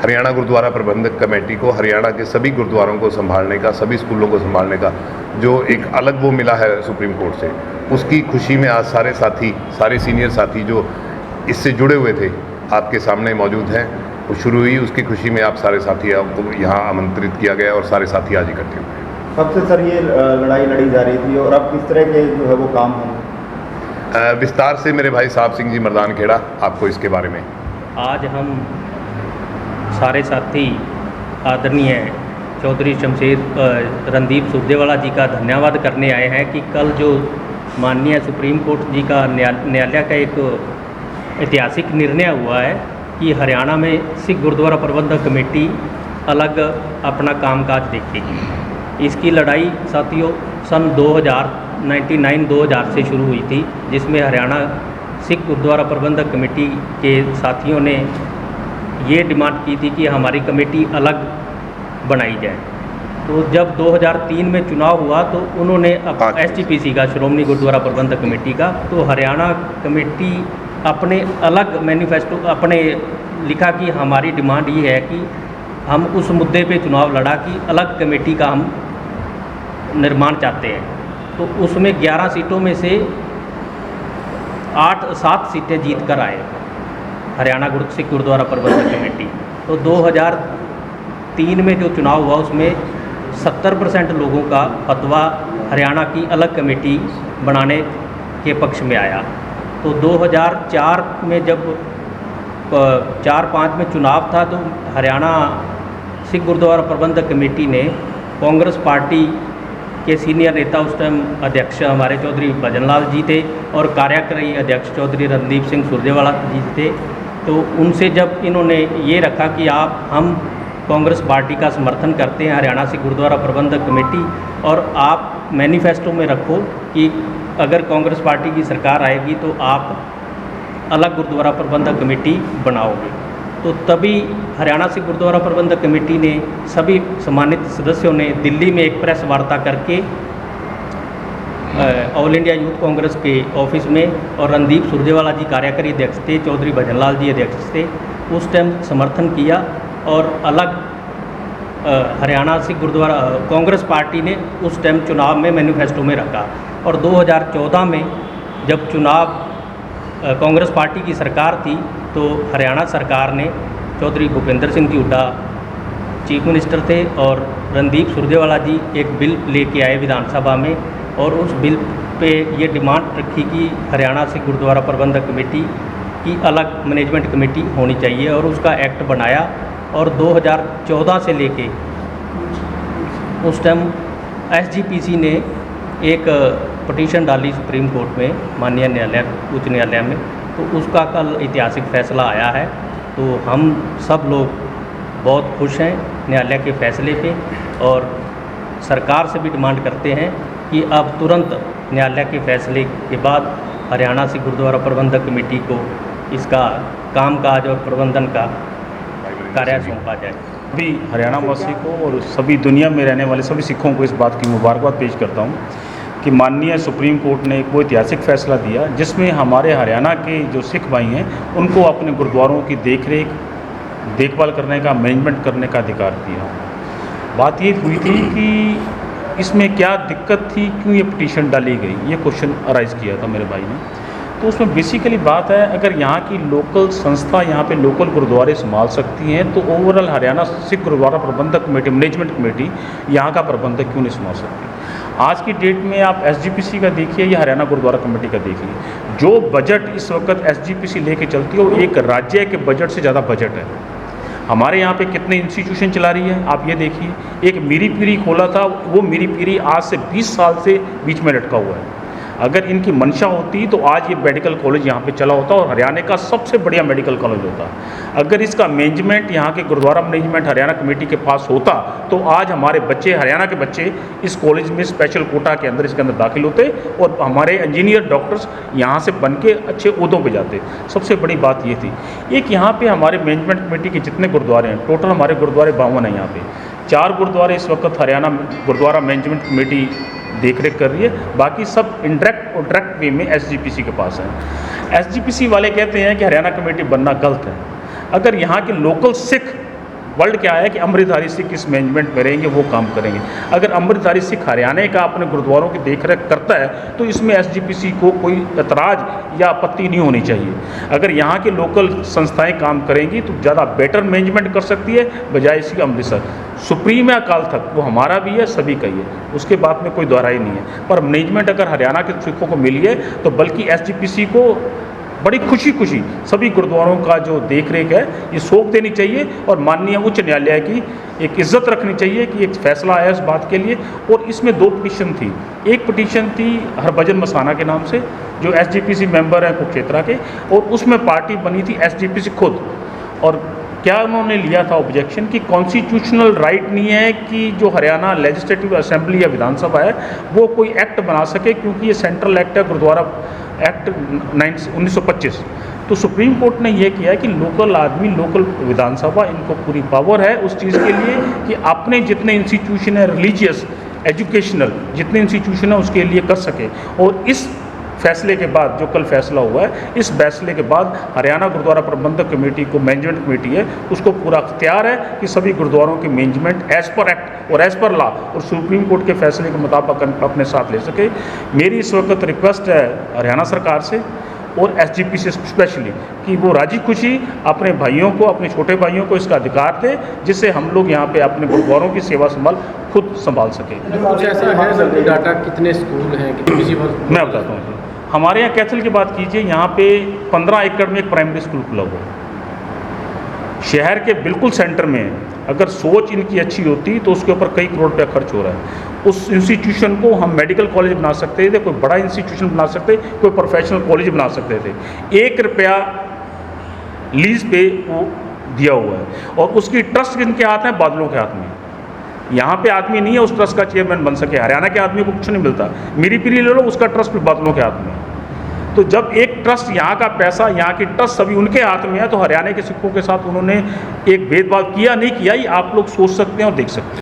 हरियाणा गुरुद्वारा प्रबंधक कमेटी को हरियाणा के सभी गुरुद्वारों को संभालने का, सभी स्कूलों को संभालने का जो एक अलग वो मिला है सुप्रीम कोर्ट से, उसकी खुशी में आज सारे साथी, सारे सीनियर साथी जो इससे जुड़े हुए थे आपके सामने मौजूद हैं। वो शुरू हुई, उसकी खुशी में आप सारे साथियों को यहाँ आमंत्रित किया गया और सारे साथी आज इकट्ठे हुए। कब से सर ये लड़ाई लड़ी जा रही थी और अब किस तरह के जो है वो काम होंगे? विस्तार से मेरे भाई साहब सिंह जी मर्दान खेड़ा आपको इसके बारे में। आज हम सारे साथी आदरणीय चौधरी शमशेर रणदीप सुरजेवाला जी का धन्यवाद करने आए हैं कि कल जो माननीय सुप्रीम कोर्ट जी का न्यायालय का एक ऐतिहासिक निर्णय हुआ है कि हरियाणा में सिख गुरुद्वारा प्रबंधक कमेटी अलग अपना कामकाज देखेगी। इसकी लड़ाई साथियों सन 2000 से शुरू हुई थी, जिसमें हरियाणा सिख गुरुद्वारा प्रबंधक कमेटी के साथियों ने ये डिमांड की थी कि हमारी कमेटी अलग बनाई जाए। तो जब 2003 में चुनाव हुआ तो उन्होंने SGPC का, श्रोमणी गुरुद्वारा प्रबंधक कमेटी का, तो हरियाणा कमेटी अपने अलग मैनिफेस्टो अपने लिखा कि हमारी डिमांड ये है कि हम उस मुद्दे पे चुनाव लड़ा कि अलग कमेटी का हम निर्माण चाहते हैं। तो उसमें 11 सीटों में से 7 सीटें जीत कर आए हरियाणा सिख गुरुद्वारा प्रबंधक कमेटी। तो 2003 में जो चुनाव हुआ उसमें 70% लोगों का फतवा हरियाणा की अलग कमेटी बनाने के पक्ष में आया। तो 2004 में जब 4-5 में चुनाव था तो हरियाणा सिख गुरुद्वारा प्रबंधक कमेटी ने कांग्रेस पार्टी के सीनियर नेता, उस टाइम अध्यक्ष हमारे चौधरी भजन लाल जी थे और कार्यकारी अध्यक्ष चौधरी रणदीप सिंह सुरजेवाला जी थे। तो उनसे जब इन्होंने ये रखा कि हम कांग्रेस पार्टी का समर्थन करते हैं हरियाणा सिख गुरुद्वारा प्रबंधक कमेटी, और आप मैनिफेस्टो में रखो कि अगर कांग्रेस पार्टी की सरकार आएगी तो आप अलग गुरुद्वारा प्रबंधक कमेटी बनाओगे। तो तभी हरियाणा सिख गुरुद्वारा प्रबंधक कमेटी ने सभी सम्मानित सदस्यों ने दिल्ली में एक प्रेस वार्ता करके ऑल इंडिया यूथ कांग्रेस के ऑफिस में, और रणदीप सुरजेवाला जी कार्यकारी अध्यक्ष थे, चौधरी भजन लाल जी अध्यक्ष थे, उस टाइम समर्थन किया और अलग हरियाणा सिख गुरुद्वारा कांग्रेस पार्टी ने उस टाइम चुनाव में मैनिफेस्टो में रखा। और 2014 में जब चुनाव कांग्रेस पार्टी की सरकार थी तो हरियाणा सरकार ने, चौधरी भूपेंद्र सिंह जी हुड्डा चीफ मिनिस्टर थे और रणदीप सुरजेवाला जी एक बिल लेके आए विधानसभा में, और उस बिल पे ये डिमांड रखी कि हरियाणा सिख गुरुद्वारा प्रबंधक कमेटी की अलग मैनेजमेंट कमेटी होनी चाहिए, और उसका एक्ट बनाया। और 2014 से लेके उस टाइम SGPC ने एक पटिशन डाली सुप्रीम कोर्ट में, माननीय न्यायालय उच्च न्यायालय में, तो उसका कल ऐतिहासिक फैसला आया है। तो हम सब लोग बहुत खुश हैं न्यायालय के फैसले पे, और सरकार से भी डिमांड करते हैं कि अब तुरंत न्यायालय के फैसले के बाद हरियाणा सिख गुरुद्वारा प्रबंधक कमेटी को इसका कामकाज और प्रबंधन का कार्य सौंपा जाए। अभी हरियाणा वासी को और सभी दुनिया में रहने वाले सभी सिखों को इस बात की मुबारकबाद पेश करता हूँ कि माननीय सुप्रीम कोर्ट ने एक वो ऐतिहासिक फैसला दिया जिसमें हमारे हरियाणा के जो सिख भाई हैं उनको अपने गुरुद्वारों की देखभाल करने का, मैनेजमेंट करने का अधिकार दिया। बात ये हुई थी कि इसमें क्या दिक्कत थी, क्यों ये पिटीशन डाली गई, ये क्वेश्चन अराइज किया था मेरे भाई ने। तो उसमें बेसिकली बात है, अगर यहाँ की लोकल संस्था यहाँ पे लोकल गुरुद्वारे संभाल सकती हैं तो ओवरऑल हरियाणा सिख गुरुद्वारा प्रबंधक कमेटी, मैनेजमेंट कमेटी यहाँ का प्रबंधक क्यों नहीं संभाल सकती। आज की डेट में आप SGPC का देखिए या हरियाणा गुरुद्वारा कमेटी का देखिए, जो बजट इस वक्त SGPC लेके चलती है वो एक राज्य के बजट से ज़्यादा बजट है। हमारे यहाँ पे कितने इंस्टीट्यूशन चला रही है आप ये देखिए। एक मीरी पीरी खोला था, वो मीरी पीरी आज से 20 साल से बीच में लटका हुआ है। अगर इनकी मंशा होती तो आज ये मेडिकल कॉलेज यहाँ पे चला होता और हरियाणा का सबसे बढ़िया मेडिकल कॉलेज होता। अगर इसका मैनेजमेंट यहाँ के गुरुद्वारा मैनेजमेंट हरियाणा कमेटी के पास होता तो आज हमारे बच्चे, हरियाणा के बच्चे इस कॉलेज में स्पेशल कोटा के अंदर इसके अंदर दाखिल होते और हमारे इंजीनियर डॉक्टर्स यहाँ से बन के अच्छे ओहदों पर जाते। सबसे बड़ी बात ये थी। एक यहाँ पर हमारे मैनेजमेंट कमेटी के जितने गुरुद्वारे हैं, टोटल हमारे गुरुद्वारे 52 हैं। यहाँ पर 4 गुरुद्वारे इस वक्त हरियाणा गुरुद्वारा मैनेजमेंट कमेटी देख रेख कर रही है, बाकी सब इंडायरेक्ट और डायरेक्ट वे में SGPC के पास है। SGPC वाले कहते हैं कि हरियाणा कमेटी बनना गलत है। अगर यहाँ के लोकल सिख वर्ल्ड क्या है कि अमृतधारी सिख इस मैनेजमेंट में रहेंगे, वो काम करेंगे। अगर अमृतधारी सिख हरियाणा का अपने गुरुद्वारों की देखरेख करता है तो इसमें SGPC को कोई एतराज़ या आपत्ति नहीं होनी चाहिए। अगर यहाँ के लोकल संस्थाएं काम करेंगी तो ज़्यादा बेटर मैनेजमेंट कर सकती है बजाय इसी अमृतसर। सुप्रीम या अकाल तक वो हमारा भी है, सभी का ही है, उसके बाद में कोई दोहराई नहीं है। पर मैनेजमेंट अगर हरियाणा के सिखों को मिली है तो बल्कि SGPC को बड़ी खुशी सभी गुरुद्वारों का जो देख रेख है ये सौंप देनी चाहिए और माननीय उच्च न्यायालय की एक इज्जत रखनी चाहिए कि एक फैसला आया इस बात के लिए। और इसमें 2 पिटीशन थी। एक पिटीशन थी हरभजन मसाना के नाम से जो SGPC मेंबर हैं कुरुक्षेत्र के, और उसमें पार्टी बनी थी SGPC खुद। और क्या उन्होंने लिया था ऑब्जेक्शन कि कॉन्स्टिट्यूशनल राइट नहीं है कि जो हरियाणा लेजिस्लेटिव असेंबली या विधानसभा है वो कोई एक्ट बना सके, क्योंकि ये सेंट्रल एक्ट है, गुरुद्वारा एक्ट 1925। तो सुप्रीम कोर्ट ने यह किया है कि लोकल आदमी, लोकल विधानसभा, इनको पूरी पावर है उस चीज़ के लिए कि अपने जितने इंस्टीट्यूशन है रिलीजियस, एजुकेशनल जितने इंस्टीट्यूशन है उसके लिए कर सके। और इस फैसले के बाद जो कल फैसला हुआ है, इस फैसले के बाद हरियाणा गुरुद्वारा प्रबंधक कमेटी को, मैनेजमेंट कमेटी है उसको पूरा अख्तियार है कि सभी गुरुद्वारों की मैनेजमेंट एज़ पर एक्ट और एज़ पर लॉ और सुप्रीम कोर्ट के फैसले के मुताबिक अपने साथ ले सके। मेरी इस वक्त रिक्वेस्ट है हरियाणा सरकार से और SGPC स्पेशली कि वो राजी खुशी अपने भाइयों को, अपने छोटे भाइयों को इसका अधिकार दे, जिससे हम लोग यहाँ पे अपने गुरुद्वारों की सेवा संभाल खुद संभाल सकें। कुछ ऐसा है सर डाटा कितने स्कूल हैं किसी मैं बताता हूँ। हमारे यहाँ कैथल की बात कीजिए, यहाँ पे 15 एकड़ में एक प्राइमरी स्कूल खुला हुआ है, शहर के बिल्कुल सेंटर में है। अगर सोच इनकी अच्छी होती तो उसके ऊपर कई करोड़ रुपया खर्च हो रहा है। उस इंस्टीट्यूशन को हम मेडिकल कॉलेज बना सकते थे, कोई बड़ा इंस्टीट्यूशन बना सकते, कोई प्रोफेशनल कॉलेज बना सकते थे। 1 रुपया लीज पे वो दिया हुआ है और उसकी ट्रस्ट किनके हाथ है? बादलों के हाथ में। यहाँ पे आदमी नहीं है उस ट्रस्ट का चेयरमैन बन सके। हरियाणा के आदमी को कुछ नहीं मिलता, मेरी पीढ़ी ले लो, उसका ट्रस्ट भी बादलों के हाथ में है। तो जब एक ट्रस्ट, यहाँ का पैसा, यहाँ की ट्रस्ट सभी उनके हाथ में है, तो हरियाणा के सिखों के साथ उन्होंने एक भेदभाव किया नहीं किया, ये आप लोग सोच सकते हैं और देख सकते हैं।